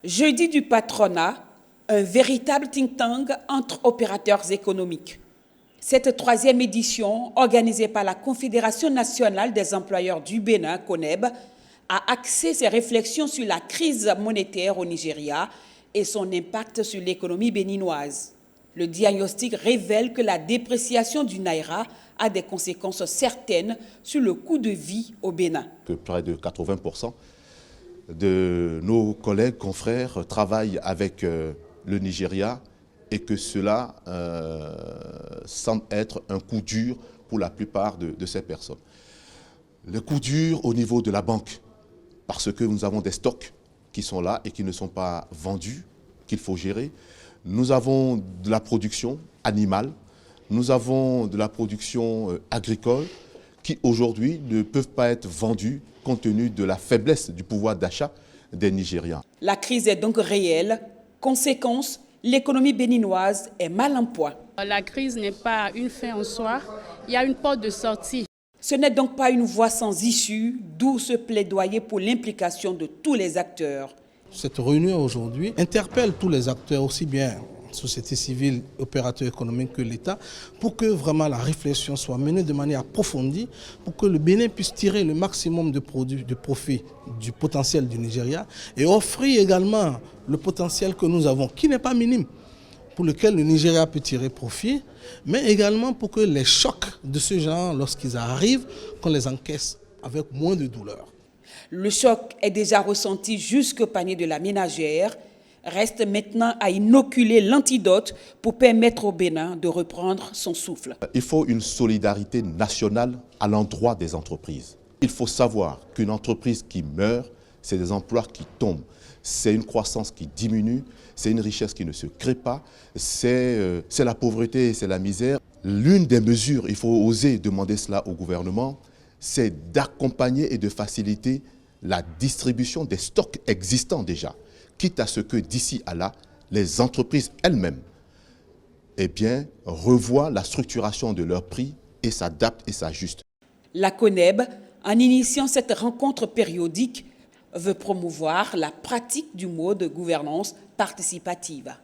Jeudi du patronat, un véritable think tank entre opérateurs économiques. Cette troisième édition, organisée par la Confédération nationale des employeurs du Bénin, CONEB, a axé ses réflexions sur la crise monétaire au Nigeria et son impact sur l'économie béninoise. Le diagnostic révèle que la dépréciation du Naira a des conséquences certaines sur le coût de vie au Bénin. Près de 80% de nos collègues, confrères, travaillent avec le Nigeria et que cela semble être un coup dur pour la plupart de ces personnes. Le coup dur au niveau de la banque, parce que nous avons des stocks qui sont là et qui ne sont pas vendus, qu'il faut gérer. Nous avons de la production animale, nous avons de la production agricole qui aujourd'hui ne peuvent pas être vendues compte tenu de la faiblesse du pouvoir d'achat des Nigérians. La crise est donc réelle. Conséquence, l'économie béninoise est mal en point. La crise n'est pas une fin en soi, il y a une porte de sortie. Ce n'est donc pas une voie sans issue, d'où ce plaidoyer pour l'implication de tous les acteurs. Cette réunion aujourd'hui interpelle tous les acteurs, aussi bien société civile, opérateurs économiques que l'État, pour que vraiment la réflexion soit menée de manière approfondie, pour que le Bénin puisse tirer le maximum de profit du potentiel du Nigeria et offrir également le potentiel que nous avons, qui n'est pas minime, pour lequel le Nigeria peut tirer profit, mais également pour que les chocs de ce genre, lorsqu'ils arrivent, qu'on les encaisse avec moins de douleur. Le choc est déjà ressenti jusqu'au panier de la ménagère. Reste maintenant à inoculer l'antidote pour permettre au Bénin de reprendre son souffle. Il faut une solidarité nationale à l'endroit des entreprises. Il faut savoir qu'une entreprise qui meurt, c'est des emplois qui tombent. C'est une croissance qui diminue, c'est une richesse qui ne se crée pas, c'est la pauvreté, c'est la misère. L'une des mesures, il faut oser demander cela au gouvernement, c'est d'accompagner et de faciliter la distribution des stocks existants déjà, quitte à ce que d'ici à là, les entreprises elles-mêmes revoient la structuration de leurs prix et s'adaptent et s'ajustent. La CONEB, en initiant cette rencontre périodique, veut promouvoir la pratique du mode de gouvernance participative.